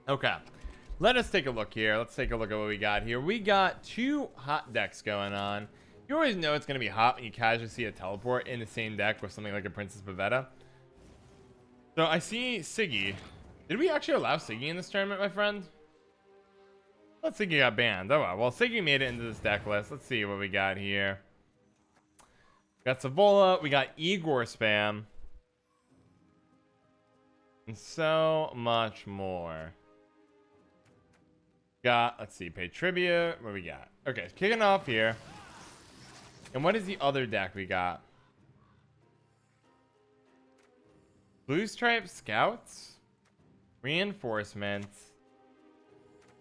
Okay. Let us take a look here. Let's take a look at what we got here. We got 2 hot decks going on. You always know it's going to be hot when you casually see a teleport in the same deck with something like a Princess Pavetta. So I see Siggy. Did we actually allow Siggy in this tournament, my friend? I thought Siggy got banned. Oh well. Well, Siggy made it into this deck list. Let's see what we got here. We got Savola. We got Igor spam. And so much more. Got, let's see, pay tribute. What we got? Okay, kicking off here. And what is the other deck we got? Blue Stripe Scouts? Reinforcements.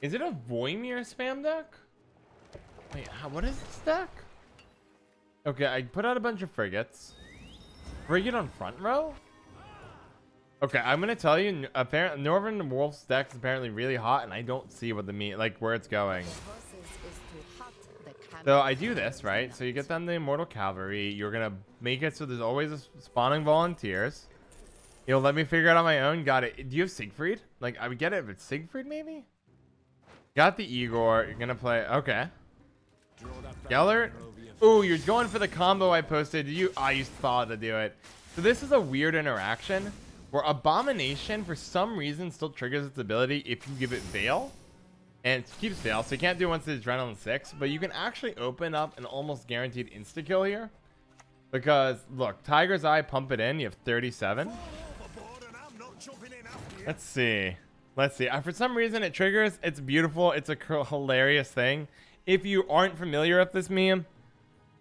Is it a Voimir spam deck? Wait, what is this deck? Okay, I put out a bunch of frigates. Frigate on front row? Okay, I'm gonna tell you, apparently Northern Wolf's deck is apparently really hot, and I don't see what where it's going. So I do this, right? So you get them the Immortal Cavalry. You're gonna make it so there's always spawning volunteers. You'll let me figure it out on my own. Got it. Do you have Siegfried? Like, I would get it if it's Siegfried, maybe? Got the Igor. You're gonna play. Okay. Gellert. Ooh, you're going for the combo I posted. You thought to do it. So this is a weird interaction where Abomination, for some reason, still triggers its ability if you give it Veil. And it keeps Veil, so you can't do it once it's Adrenaline 6. But you can actually open up an almost guaranteed insta-kill here. Because, look, Tiger's Eye, pump it in. You have 37. Let's see. Let's see. For some reason, it triggers. It's beautiful. It's a hilarious thing. If you aren't familiar with this meme,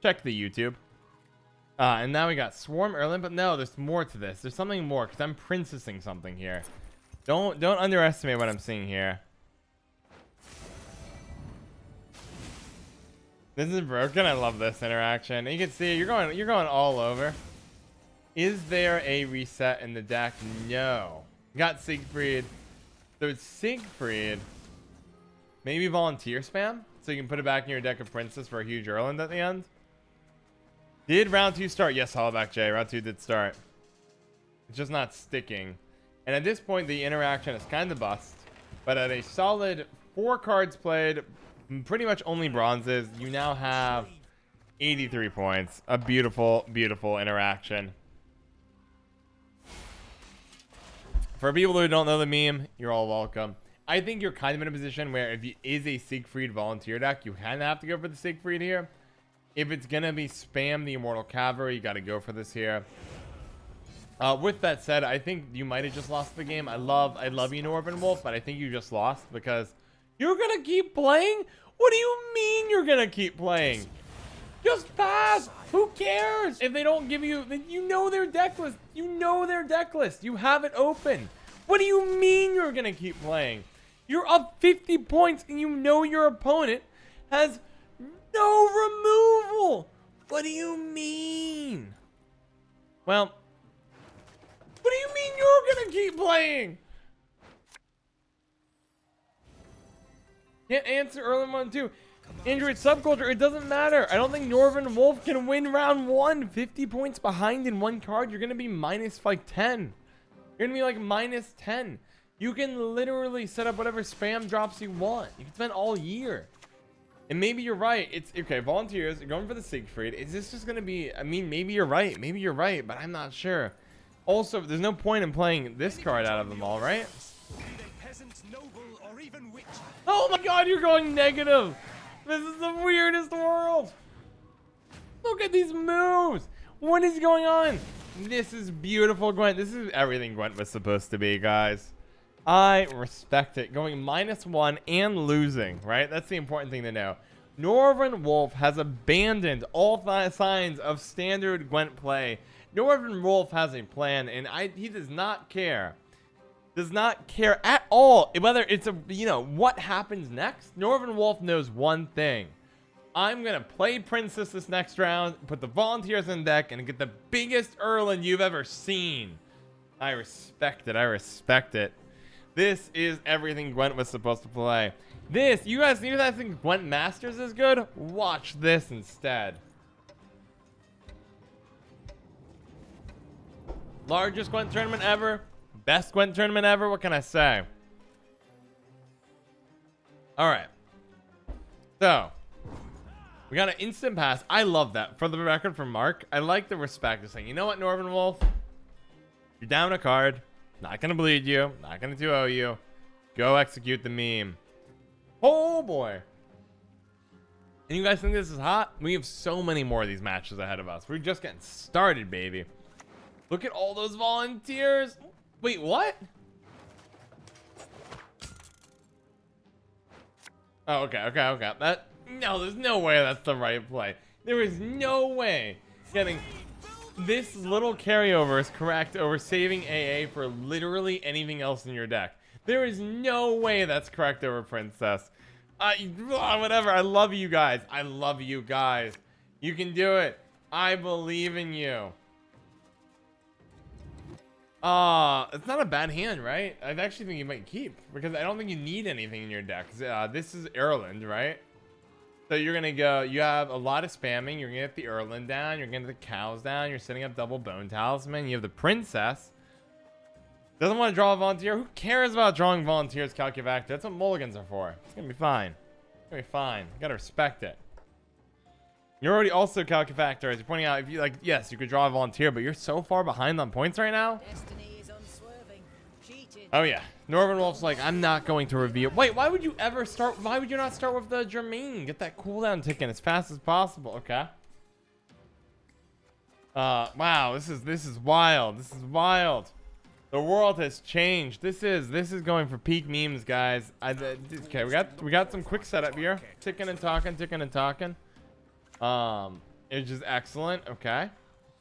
check the YouTube. And now we got Swarm Erlin, but no, there's more to this. There's something more, because I'm princessing something here. Don't underestimate what I'm seeing here. This is broken. I love this interaction. You can see you're going all over. Is there a reset in the deck? No. Got Siegfried. So it's Siegfried. Maybe volunteer spam, so you can put it back in your deck of Princess for a huge Erland at the end. Did round 2 start? Yes, Hollaback J. Round 2 did start. It's just not sticking. And at this point, the interaction is kind of bust. But at a solid 4 cards played, pretty much only bronzes, you now have 83 points. A beautiful, beautiful interaction. For people who don't know the meme, you're all welcome. I think you're kind of in a position where if it is a Siegfried volunteer deck, you kind of have to go for the Siegfried here. If it's going to be spam the Immortal Cavalry, you got to go for this here. With that said, I think you might have just lost the game. I love you, Northern Wolf, but I think you just lost because you're going to keep playing? What do you mean you're going to keep playing? Just pass. Who cares? If they don't give you, then you know their deck list. You know their deck list. You have it open. What do you mean you're going to keep playing? You're up 50 points and you know your opponent has no removal. What do you mean? Well, what do you mean you're gonna keep playing? Can't answer early one too. Android subculture, it doesn't matter. I don't think Northern Wolf can win round 1. 50 points behind in one card. You're gonna be minus like 10. You're gonna be like minus 10. You can literally set up whatever spam drops you want. You can spend all year. And maybe you're right. It's okay. Volunteers, you're going for the Siegfried. Is this just going to be, I mean, maybe you're right. Maybe you're right, but I'm not sure. Also, there's no point in playing this card out of them all, right? Oh my God, you're going negative. This is the weirdest world. Look at these moves. What is going on? This is beautiful, Gwent. This is everything Gwent was supposed to be, guys. I respect it. Going -1 and losing, right? That's the important thing to know. Northern Wolf has abandoned all signs of standard Gwent play. Northern Wolf has a plan, and he does not care. Does not care at all whether it's what happens next. Northern Wolf knows one thing. I'm going to play Princess this next round, put the volunteers in deck, and get the biggest Erland you've ever seen. I respect it. I respect it. This is everything Gwent was supposed to play. This, you guys think Gwent Masters is good? Watch this instead. Largest Gwent tournament ever. Best Gwent tournament ever. What can I say? All right. So we got an instant pass. I love that. For the record, from Mark, I like the respect of saying, you know what, Norman Wolf? You're down a card. Not going to bleed you. Not going to 2-0 you. Go execute the meme. Oh, boy. And you guys think this is hot? We have so many more of these matches ahead of us. We're just getting started, baby. Look at all those volunteers. Wait, what? Oh, okay. No, there's no way that's the right play. There is no way getting this little carryover is correct over saving AA for literally anything else in your deck. There is no way that's correct over Princess. Whatever. I love you guys. You can do it. I believe in you. It's not a bad hand, right? I actually think you might keep, because I don't think you need anything in your deck. This is Ireland, right? So you're gonna go, you have a lot of spamming, you're gonna get the Ireland down, you're gonna get the cows down, you're setting up double bone talisman, you have the princess. Doesn't want to draw a volunteer. Who cares about drawing volunteers, Calcuvactor? That's what mulligans are for. It's gonna be fine. It's gonna be fine. You gotta respect it. You're already also Calcufactor, as you're pointing out. If you like, yes, you could draw a volunteer, but you're so far behind on points right now. Destiny is unswerving. Cheated. Oh yeah, Norman Wolf's like, I'm not going to reveal. Wait, why would you ever start? Why would you not start with the Jermaine? Get that cooldown ticking as fast as possible. Okay. Wow, this is wild. This is wild. The world has changed. This is going for peak memes, guys. Okay, we got some quick setup here. Ticking and talking. It's just excellent. Okay.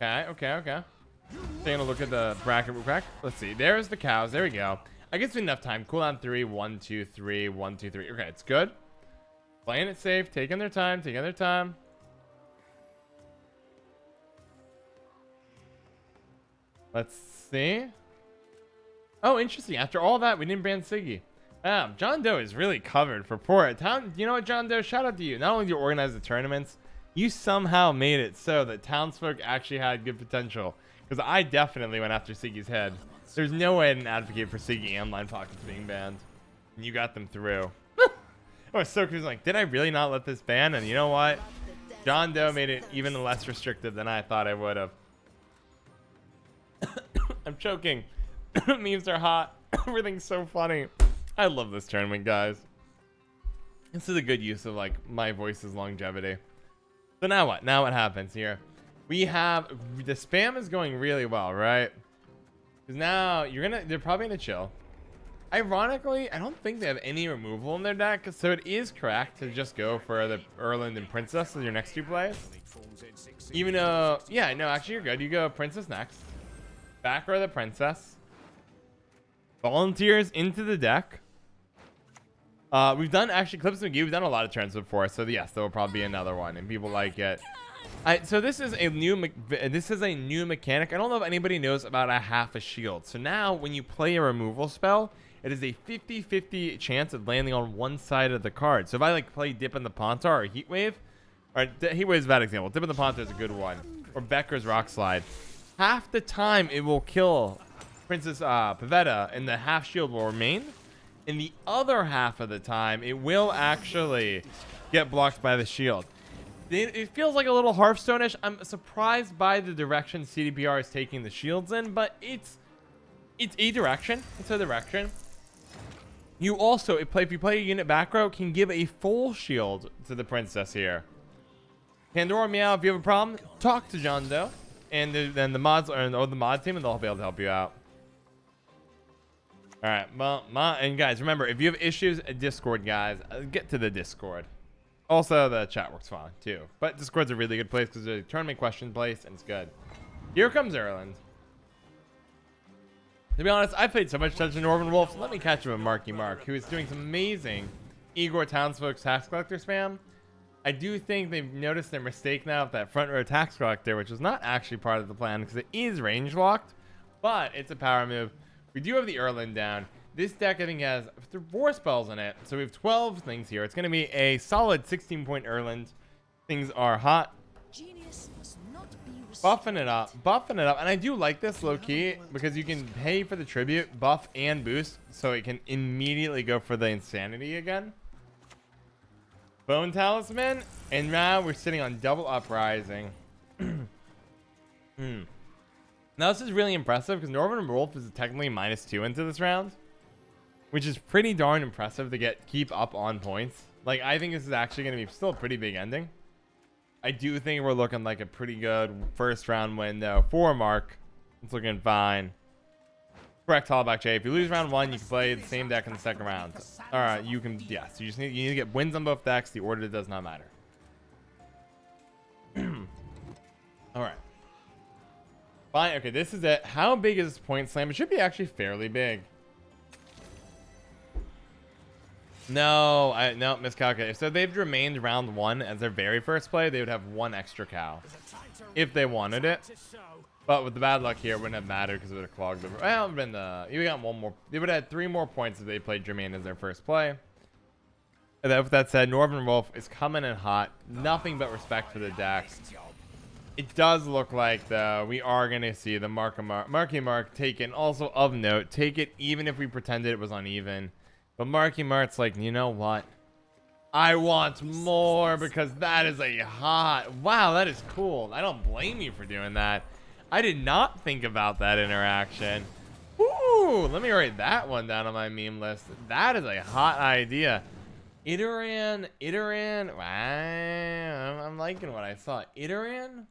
Taking a look at the bracket real quick. Let's see. There's the cows. There we go. I guess we have enough time. Cooldown 3, 1, 2, 3, 1, 2, 3. Okay, it's good. Playing it safe, taking their time. Let's see. Oh, interesting. After all that, we didn't ban Siggy. John Doe is really covered for poor town. You know what, John Doe? Shout out to you. Not only do you organize the tournaments, you somehow made it so that townsfolk actually had good potential. Because I definitely went after Siggy's head. There's no way I didn't advocate for Siggy and Line Pockets being banned. And you got them through. I was so confused. Like, did I really not let this ban? And you know what? John Doe made it even less restrictive than I thought I would have. I'm choking. Memes are hot. Everything's so funny. I love this tournament, guys. This is a good use of like my voice's longevity. So now what? Now what happens here? We have the spam is going really well, right? Because now they're probably gonna chill. Ironically, I don't think they have any removal in their deck, so it is correct to just go for the Erland and Princess as your next two plays. Even though, yeah, no, actually you're good. You go Princess next. Back row the Princess. Volunteers into the deck. We've done actually Clips McGee. We've done a lot of turns before, so yes, there will probably be another one, and people like it. So this is a new mechanic. I don't know if anybody knows about a half a shield. So now when you play a removal spell, it is a 50-50 chance of landing on one side of the card. So if I like play Dip in the Pontar or Heat Wave, or Heat Wave is a bad example. Dip in the Pontar is a good one, or Becker's Rock Slide. Half the time it will kill Princess Pavetta, and the half shield will remain. In the other half of the time, it will actually get blocked by the shield. It feels like a little Hearthstone-ish. I'm surprised by the direction CDPR is taking the shields in, but it's a direction. It's a direction. You also, if you play a unit back row, can give a full shield to the Princess here. Pandora Meow, if you have a problem, talk to John Doe, and then the mods or the mod team, and they'll be able to help you out. All right, well, and guys, remember, if you have issues at Discord, guys, get to the Discord. Also, the chat works fine, too. But Discord's a really good place because there's a tournament question place, and it's good. Here comes Ireland. To be honest, I played so much Touch of Norman Wolf. Let me catch him at Marky Mark, who is doing some amazing Igor Townsfolk's Tax Collector spam. I do think they've noticed their mistake now with that front row Tax Collector, which was not actually part of the plan because it is range locked, but it's a power move. We do have the Erland down. This deck, I think, has 4 spells in it. So we have 12 things here. It's going to be a solid 16-point Erland. Things are hot. Genius must not be Buffing it up. And I do like this low-key because you can pay for the tribute, buff, and boost. So it can immediately go for the insanity again. Bone Talisman, and now we're sitting on double uprising. Now this is really impressive because Northern Wolf is technically -2 into this round, which is pretty darn impressive to keep up on points. Like, I think this is actually going to be still a pretty big ending. I do think we're looking like a pretty good first round window for Mark. It's looking fine. Correct, Hollowback J. If you lose round 1, you can play the same deck in the second round. Alright, you can, yes. You need to get wins on both decks. The order does not matter. Alright. Fine, okay, this is it. How big is this point slam? It should be actually fairly big. No, no, miscalculated. So they've remained round 1 as their very first play. They would have 1 extra cow if they wanted it. But with the bad luck here, it wouldn't have mattered because it would have clogged the. Well, it would have been you got 1 more. They would have had 3 more points if they played Jermaine as their first play. And with that said, Northern Wolf is coming in hot. Nothing but respect for the deck. It does look like, though, we are going to see the Marky Mark taken. Also, of note, take it even if we pretended it was uneven. But Marky Mark's like, you know what? I want more because that is a hot. Wow, that is cool. I don't blame you for doing that. I did not think about that interaction. Ooh, let me write that one down on my meme list. That is a hot idea. Iteran. Wow, I'm liking what I saw. Iteran?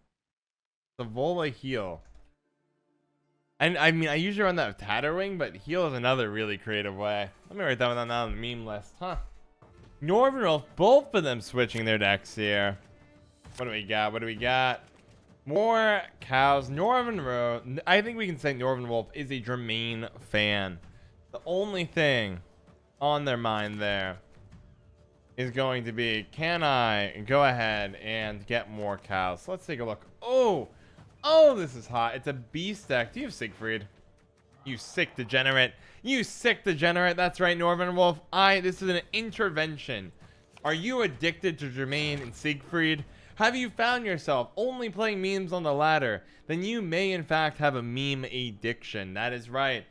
The Vola heal. And I mean, I usually run that with Tatterwing, but heal is another really creative way. Let me write that one down on the meme list. Huh. Northern Wolf, both of them switching their decks here. What do we got? What do we got? More cows. Northern Wolf. I think we can say Northern Wolf is a Jermaine fan. The only thing on their mind there is going to be, can I go ahead and get more cows? So let's take a look. Oh, this is hot. It's a beast deck. Do you have Siegfried? You sick degenerate. You sick degenerate. That's right, Northern Wolf. This is an intervention. Are you addicted to Jermaine and Siegfried? Have you found yourself only playing memes on the ladder? Then you may in fact have a meme addiction. That is right.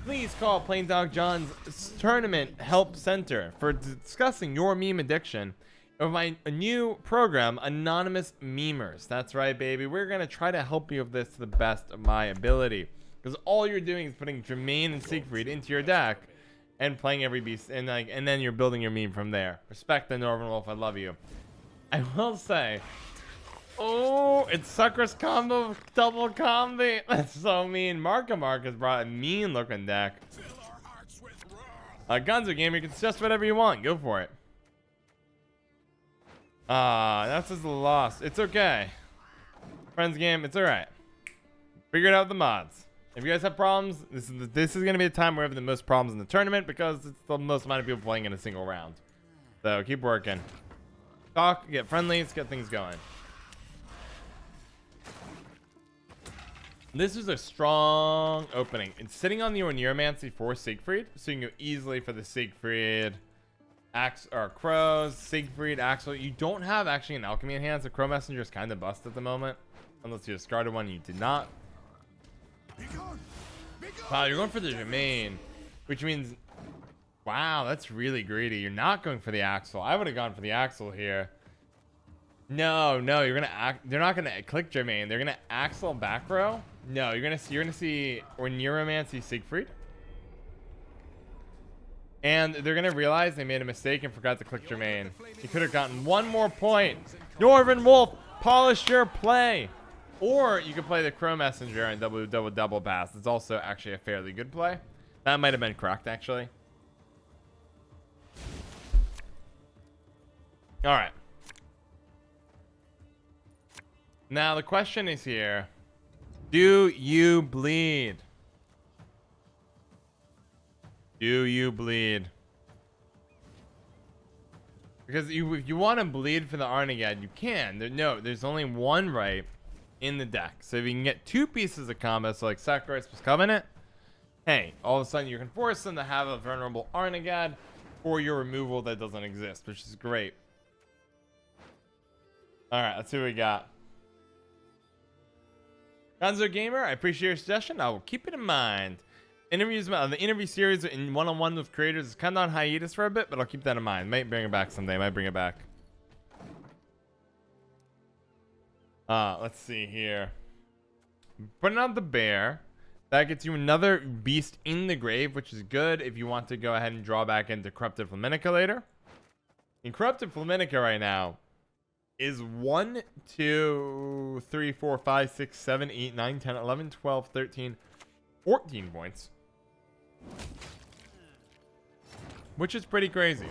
Please call PlainTalkJon's Tournament Help Center for discussing your meme addiction of my new program, Anonymous Memers. That's right, baby. We're going to try to help you with this to the best of my ability. Because all you're doing is putting Jermaine and Siegfried into your deck and playing every beast. And then you're building your meme from there. Respect the Northern Wolf. I love you. I will say, oh, it's Sucker's combo, double combi. That's so mean. Markimark has brought a mean looking deck. Gonzo Gamer, you can suggest whatever you want. Go for it. That's just a loss. It's okay. Friends game, it's alright. Figure it out with the mods. If you guys have problems, this is going to be the time where we have the most problems in the tournament because it's the most amount of people playing in a single round. So keep working. Talk, get friendly, let's get things going. This is a strong opening. It's sitting on the Neuromancy for Siegfried, so you can go easily for the Siegfried, Crows, Siegfried, Axel. You don't have actually an alchemy in hand, so Crow Messenger is kind of bust at the moment. Unless you discarded one, you did not. Wow, you're going for the Jermaine, which means, wow, that's really greedy. You're not going for the Axel. I would have gone for the Axel here. No, you're gonna they're not gonna click Jermaine. They're gonna Axel back row. No, you're gonna see or Neuromancy Siegfried. And they're going to realize they made a mistake and forgot to click Jermaine. He could have gotten 1 more point. Northern Wolf, polish your play. Or you could play the Crow Messenger and double pass. It's also actually a fairly good play. That might have been correct, actually. All right. Now, the question is here. Do you bleed? Do you bleed? Because if you want to bleed for the Arnagad, you can. There's only 1 right in the deck. So if you can get 2 pieces of combo, so like Sacrifice plus Covenant, hey, all of a sudden you can force them to have a vulnerable Arnagad for your removal that doesn't exist, which is great. All right, let's see what we got. Gonzo Gamer, I appreciate your suggestion. I will keep it in mind. The interview series in one-on-one with creators is kind of on hiatus for a bit, but I'll keep that in mind. Might bring it back someday. Might bring it back. Let's see here. Putting out the bear. That gets you another beast in the grave, which is good if you want to go ahead and draw back into Corrupted Flaminica later. And Corrupted Flaminica right now is 1, 2, 3, 4, 5, 6, 7, 8, 9, 10, 11, 12, 13, 14 points. Which is pretty crazy.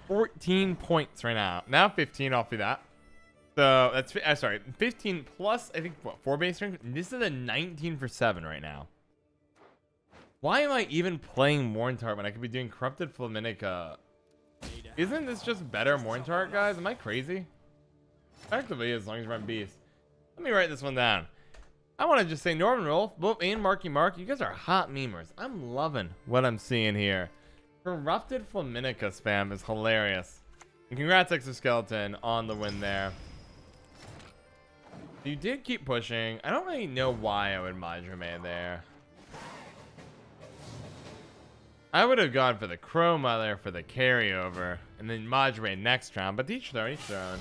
14 points right now. Now 15 off of that. So that's sorry, 15 plus I think what 4 base strength. This is a 19 for 7 right now. Why am I even playing Morntart when I could be doing Corrupted Flaminica? Isn't this just better Morntart, guys? Am I crazy? Effectively, as long as you run beast. Let me write this one down. I want to just say Norman Rolf, Boop, and Marky Mark. You guys are hot memers. I'm loving what I'm seeing here. Corrupted Flaminica spam is hilarious. And congrats, Exoskeleton, on the win there. You did keep pushing. I don't really know why I would Majime there. I would have gone for the Crow Mother for the carryover, and then Majime next round, but each their own.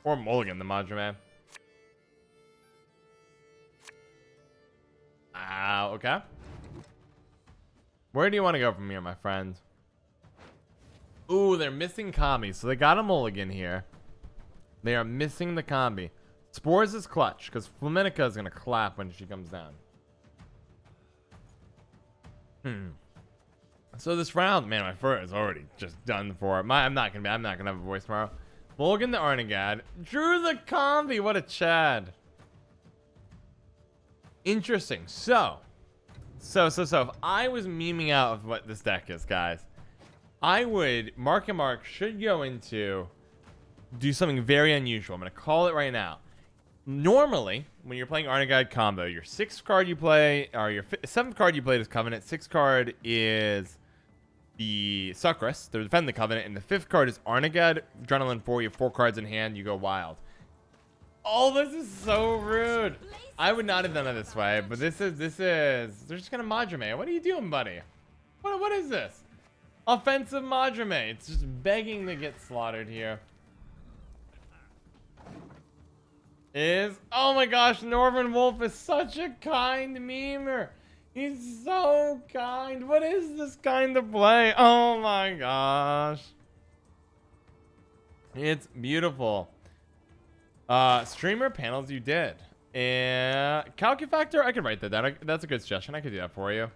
Or Mulligan the Majime. Okay. Where do you want to go from here, my friend? Ooh, they're missing Kami, so they got a Mulligan here. They are missing the Combi. Spores is clutch, because Flaminica is going to clap when she comes down. So this round, man, my fur is already just done for. I'm not gonna have a voice tomorrow. Mulligan the Arnagad. Drew the Combi, what a Chad. Interesting. So if I was memeing out of what this deck is, guys, I would Mark should go into do something very unusual. I'm gonna call it right now. Normally, when you're playing Arnagad combo, your 6th card you play, or your 7th card you played is Covenant, 6th card is the Sucrus to defend the Covenant, and the 5th card is Arnagad, Adrenaline 4, you have 4 cards in hand, you go wild. Oh, this is so rude. I would not have done it this way, but this is, they're just gonna Majime. What are you doing, buddy? What is this? Offensive Majime. It's just begging to get slaughtered here. Oh my gosh, Norman Wolf is such a kind memer. He's so kind. What is this kind of play? Oh my gosh. It's beautiful. Streamer panels you did. And Calcufactor, I could write that down. That's a good suggestion. I could do that for you.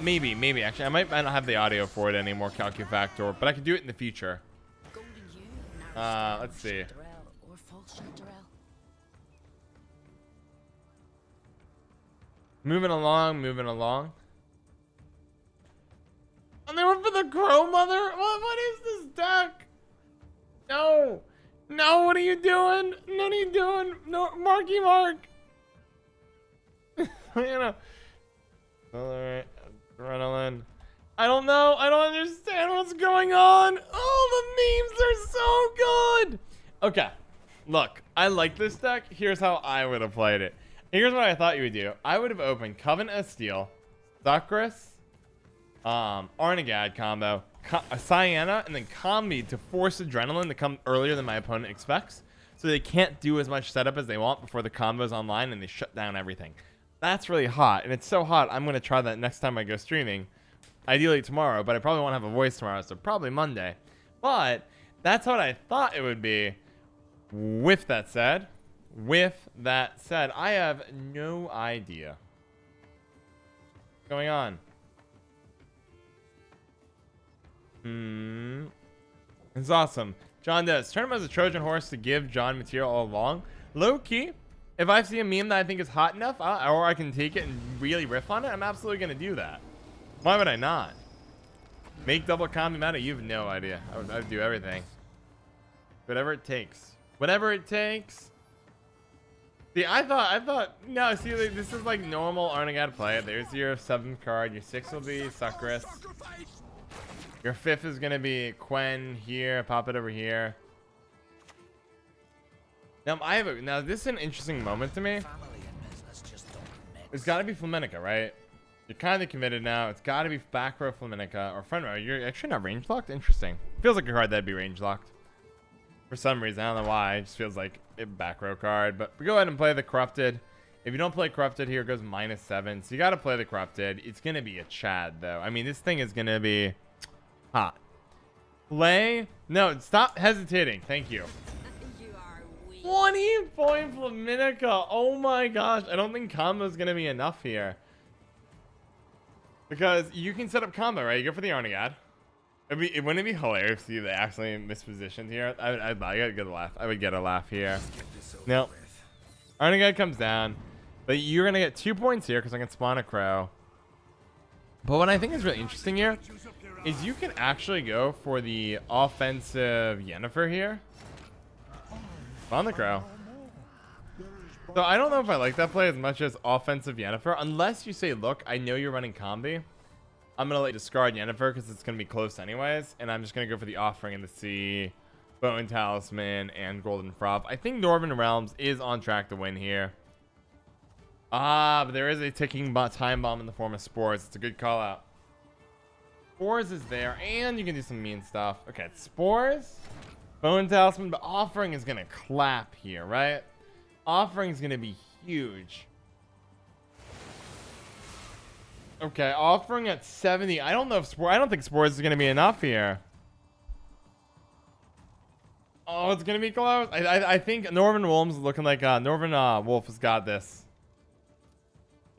Maybe actually. I might not have the audio for it anymore, Calcufactor, but I could do it in the future. Let's see. Moving along. And they went for the Crow Mother? What is this deck? No, what are you doing? What are you doing? No, Marky Mark. Alright, Adrenaline. I don't know. I don't understand what's going on. Oh, the memes are so good. Okay, look, I like this deck. Here's how I would have played it. Here's what I thought you would do. I would have opened Covenant of Steel, Sucrus, Arnagad combo, Cyana, and then Combi to force Adrenaline to come earlier than my opponent expects, so they can't do as much setup as they want before the combo's online and they shut down everything. That's really hot, and it's so hot I'm going to try that next time I go streaming. Ideally tomorrow, but I probably won't have a voice tomorrow, so probably Monday. But that's what I thought it would be. With that said, I have no idea what's going on. It's awesome. John does. Turn him as a Trojan horse to give John material all along. Low key, if I see a meme that I think is hot enough, or I can take it and really riff on it, I'm absolutely going to do that. Why would I not? Make double combi meta? You have no idea. I would do everything. Whatever it takes. Whatever it takes. See, I thought, no, see, like, this is like normal Arnagad play. There's your 7th card. Your 6th will be Sucrus. Your 5th is going to be Quen here. Pop it over here. Now, this is an interesting moment to me. It's got to be Flaminica, right? You're kind of committed now. It's got to be back row Flaminica or front row. You're actually not range locked? Interesting. Feels like a card that'd be range locked. For some reason, I don't know why. It just feels like a back row card. But we go ahead and play the Corrupted. If you don't play Corrupted here, it goes -7. So you got to play the Corrupted. It's going to be a Chad, though. I mean, this thing is going to be hot. Play. No, stop hesitating. Thank you. You are weak. 20-point Flaminica. Oh my gosh. I don't think combo is going to be enough here. Because you can set up combo, right? You go for the Arnagad. Wouldn't it be hilarious if they actually mispositioned here? I'd get a laugh. I would get a laugh here. No. Arnagad comes down. But you're going to get 2 points here because I can spawn a Crow. But what I think is really interesting here is you can actually go for the offensive Yennefer here. Spawn the Crow. So I don't know if I like that play as much as offensive Yennefer. Unless you say, look, I know you're running combi. I'm going to let you discard Yennefer because it's going to be close anyways. And I'm just going to go for the Offering in the Sea, Bone Talisman, and Golden Froth. I think Northern Realms is on track to win here. But there is a ticking time bomb in the form of Spores. It's a good call out. Spores is there, and you can do some mean stuff. Okay, it's Spores, Bone Talisman, but Offering is going to clap here, right? Offering is going to be huge. Okay, Offering at 70. I don't know if I don't think Spores is going to be enough here. Oh, it's going to be close. I think Northern Wolves is looking like Northern Wolf has got this.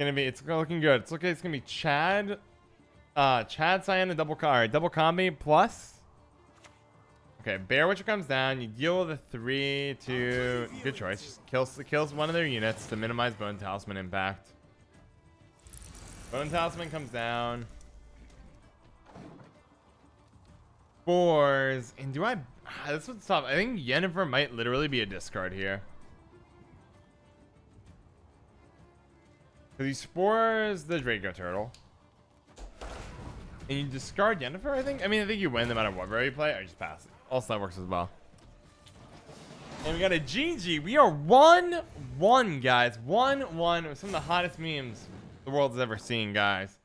It's looking good. It's gonna be Chad, Cyan, and double combi plus. Okay, Bear Witcher comes down. You deal with a 3-2. Good choice. Just kills one of their units to minimize Bone Talisman impact. Bone Talisman comes down. Spores. And do I? This one's tough. I think Yennefer might literally be a discard here. Because he spores the Draco Turtle. And you discard Yennefer, I think? I mean, I think you win no matter what row you play. I just pass it. Also, that works as well. And we got a GG. We are 1-1, guys. 1-1 with some of the hottest memes the world has ever seen, guys.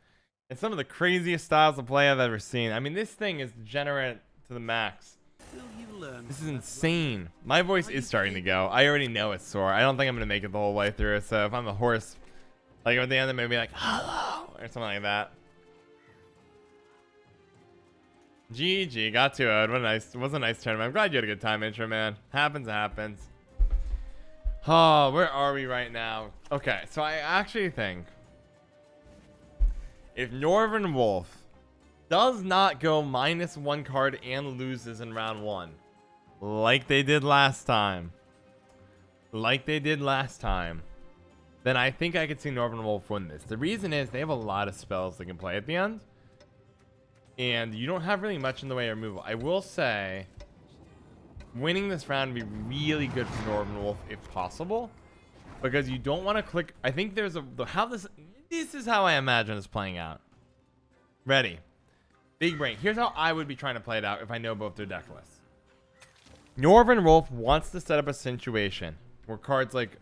And some of the craziest styles of play I've ever seen. I mean, this thing is degenerate to the max. This is insane. My voice is starting to go. I already know it's sore. I don't think I'm going to make it the whole way through. So if I'm the horse, like at the end, I'm going to be like, hello, or something like that. GG, got to it. It was a nice tournament. I'm glad you had a good time, intro, man. Happens. Oh, where are we right now? Okay, so I actually think if Northern Wolf does not go -1 card and loses in round 1, like they did last time, then I think I could see Northern Wolf win this. The reason is they have a lot of spells they can play at the end. And you don't have really much in the way of removal. I will say, winning this round would be really good for Northern Wolf if possible. Because you don't want to click. I think there's this is how I imagine this playing out. Ready. Big brain. Here's how I would be trying to play it out if I know both their deck lists. Northern Wolf wants to set up a situation where cards like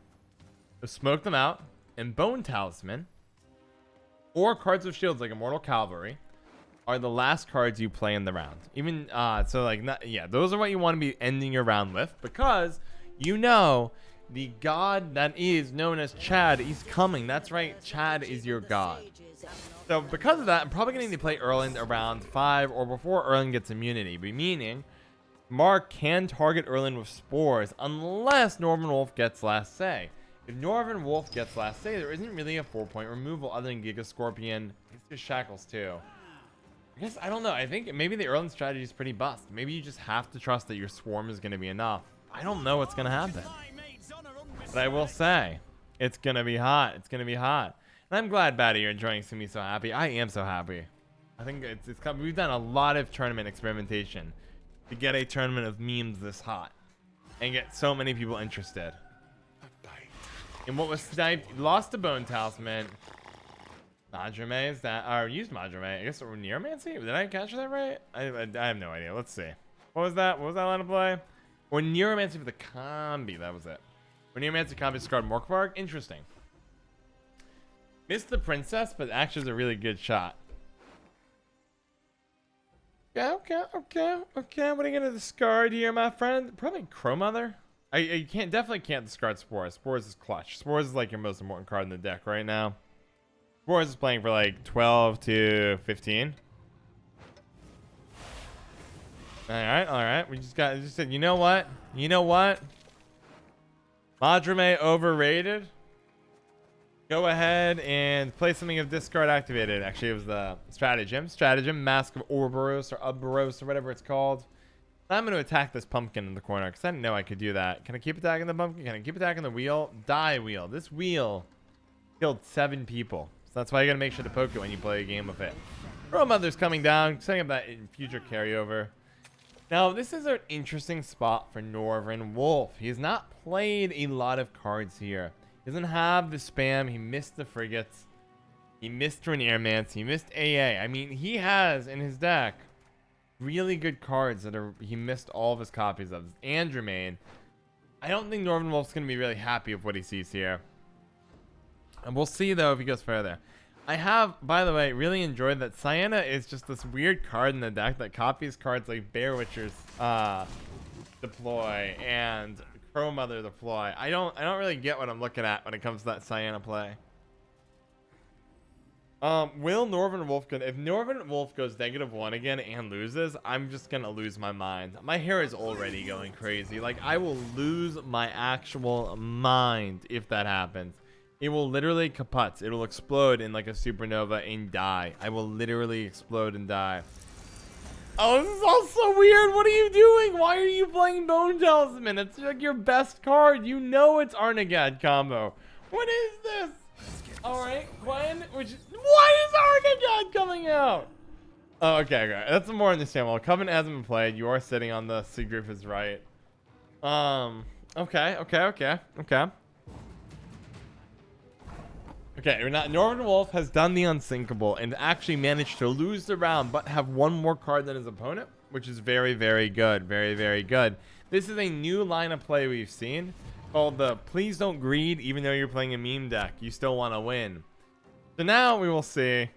Smoke Them Out and Bone Talisman, or cards with shields like Immortal Cavalry, are the last cards you play in the round. Even so, like, those are what you want to be ending your round with, because you know the god that is known as Chad is coming. That's right, Chad is your god. So because of that, I'm probably going to need to play Erland around 5 or before Erland gets immunity, meaning Mark can target Erland with Spores unless Northern Wolf gets last say. If Northern Wolf gets last say, there isn't really a 4-point removal other than Giga Scorpion. It's just Shackles too. I guess, I don't know. I think maybe the Erland strategy is pretty bust. Maybe you just have to trust that your Swarm is going to be enough. I don't know what's going to happen. But I will say, it's going to be hot. It's going to be hot. And I'm glad, Batty, you're enjoying seeing me so happy. I am so happy. I think we've done a lot of tournament experimentation to get a tournament of memes this hot. And get so many people interested. And what was sniped, lost to Bone Talisman. Madrame, is that, or used Madrame, I guess, or Neuromancy? Did I catch that right? I have no idea. Let's see. What was that? What was that line of play? Or Neuromancy for the combi, that was it. Or Neuromancy combi discard Morkvarg? Interesting. Missed the Princess, but actually is a really good shot. Okay. What are you gonna discard here, my friend? Probably Crow Mother. You definitely can't discard Spores. Spores is clutch. Spores is like your most important card in the deck right now. Spores is playing for like 12 to 15. All right. We just said, you know what? Madrame overrated. Go ahead and play something of discard activated. Actually, it was the Stratagem, Mask of Ouroboros or Uberos or whatever it's called. I'm going to attack this pumpkin in the corner because I didn't know I could do that. Can I keep attacking the pumpkin? Can I keep attacking the wheel? Die wheel. This wheel killed 7 people. So that's why you got to make sure to poke it when you play a game of it. Crow Mother's coming down, setting up that in future carryover. Now, this is an interesting spot for Northern Wolf. He's not played a lot of cards here. He doesn't have the spam. He missed the frigates. He missed an Airmance. He missed AA. I mean, he has in his deck really good cards that he missed all of his copies of. Andromain. I don't think Northern Wolf's going to be really happy with what he sees here. And we'll see, though, if he goes further. I have, by the way, really enjoyed that Sienna is just this weird card in the deck that copies cards like Bear Witcher's Deploy and Crow Mother Deploy. I don't really get what I'm looking at when it comes to that Sienna play. Will Northern Wolf if Northern Wolf goes -1 again and loses, I'm just gonna lose my mind. My hair is already going crazy. Like, I will lose my actual mind if that happens. It will literally kaput. It will explode in like a supernova and die. I will literally explode and die. Oh, this is all so weird. What are you doing? Why are you playing Bone Talisman? It's like your best card. You know it's Arnagad combo. What is this? Alright, Gwen, why is Arnagad coming out? Oh, okay. That's more understandable. Covenant hasn't been played. You are sitting on the Sigriff is right. Okay. Okay, Northern Wolf has done the unsinkable and actually managed to lose the round, but have one more card than his opponent, which is very, very good. Very, very good. This is a new line of play we've seen called the Please Don't Greed, even though you're playing a meme deck. You still want to win. So now we will see.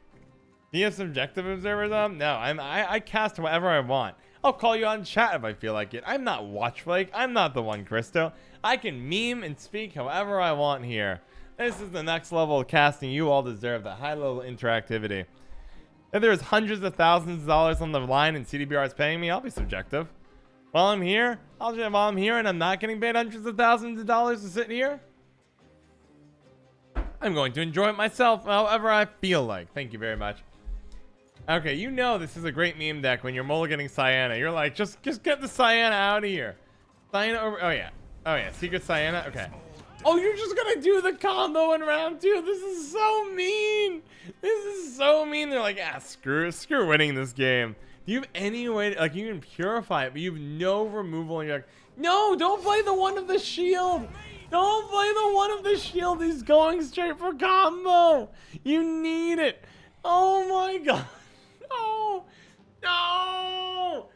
Do you have subjective observers on? No, I cast whatever I want. I'll call you on chat if I feel like it. I'm not Watchflake. I'm not the one, Christo. I can meme and speak however I want here. This is the next level of casting. You all deserve that high level interactivity. If there's hundreds of thousands of dollars on the line and CDBR is paying me, I'll be subjective. While I'm here, and I'm not getting paid hundreds of thousands of dollars to sit here, I'm going to enjoy it myself however I feel like. Thank you very much. Okay, you know this is a great meme deck when you're mulliganing Sienna. You're like, just get the Sienna out of here. Sienna over. Oh yeah, Secret Sienna. Okay. Oh, you're just gonna do the combo in round 2. This is so mean. They're like, screw winning this game. Do you have any way to, like, you can purify it, but you have no removal, and you're like, no, don't play the one of the shield. Don't play the one of the shield. He's going straight for combo. You need it. Oh my god. No!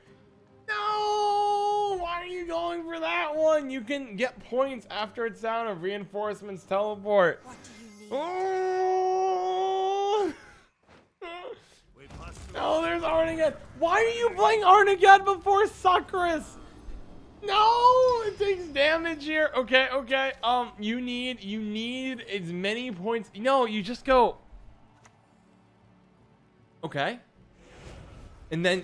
Why are you going for that one? You can get points after it's down of reinforcements teleport. What do you need? Oh! No, there's Arnagad. Why are you playing Arnagad before Sucrus? No, it takes damage here. Okay. You need as many points. No, you just go. Okay. And then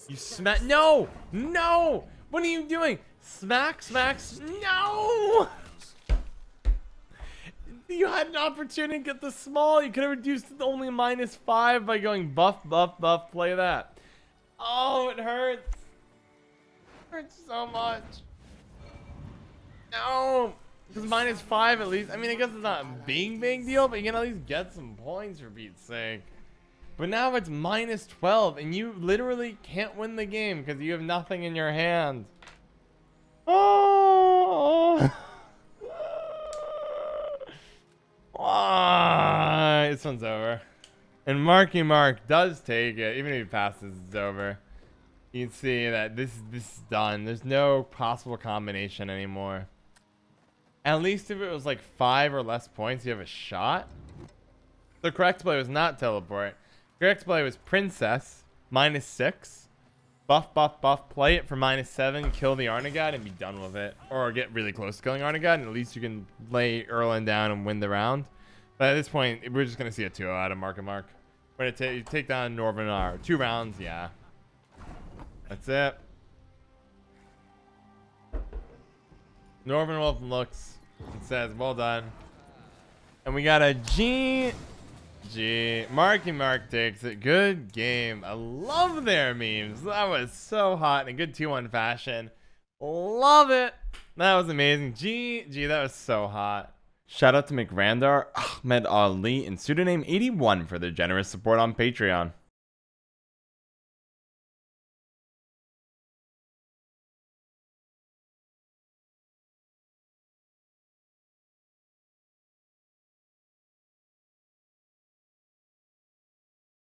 you smack. No. What are you doing? Smacks. No. You had an opportunity to get the small. You could have reduced it to only -5 by going buff. Play that. Oh, it hurts. It hurts so much. No. Because -5 at least. I mean, I guess it's not a big deal, but you can at least get some points for Pete's sake. But now it's -12, and you literally can't win the game because you have nothing in your hand. Oh. This one's over. And Marky Mark does take it. Even if he passes, it's over. You can see that this is done. There's no possible combination anymore. At least if it was like 5 or less points, you have a shot. The correct play was not teleport. Correct play was Princess, -6. Buff, buff, buff. Play it for -7. Kill the Arnagad and be done with it. Or get really close to killing Arnagad, and at least you can lay Erlen down and win the round. But at this point, we're just going to see a 2-0 out of Markimark. We're going to take down Norvenar. 2 rounds, yeah. That's it. Northern Wolf looks and says, well done. And we got a G. Mark takes it. Good game. I love their memes. That was so hot in a good 2-1 fashion. Love it. That was amazing. That was so hot. Shout out to McRandar, Ahmed Ali, and pseudonym 81 for their generous support on Patreon.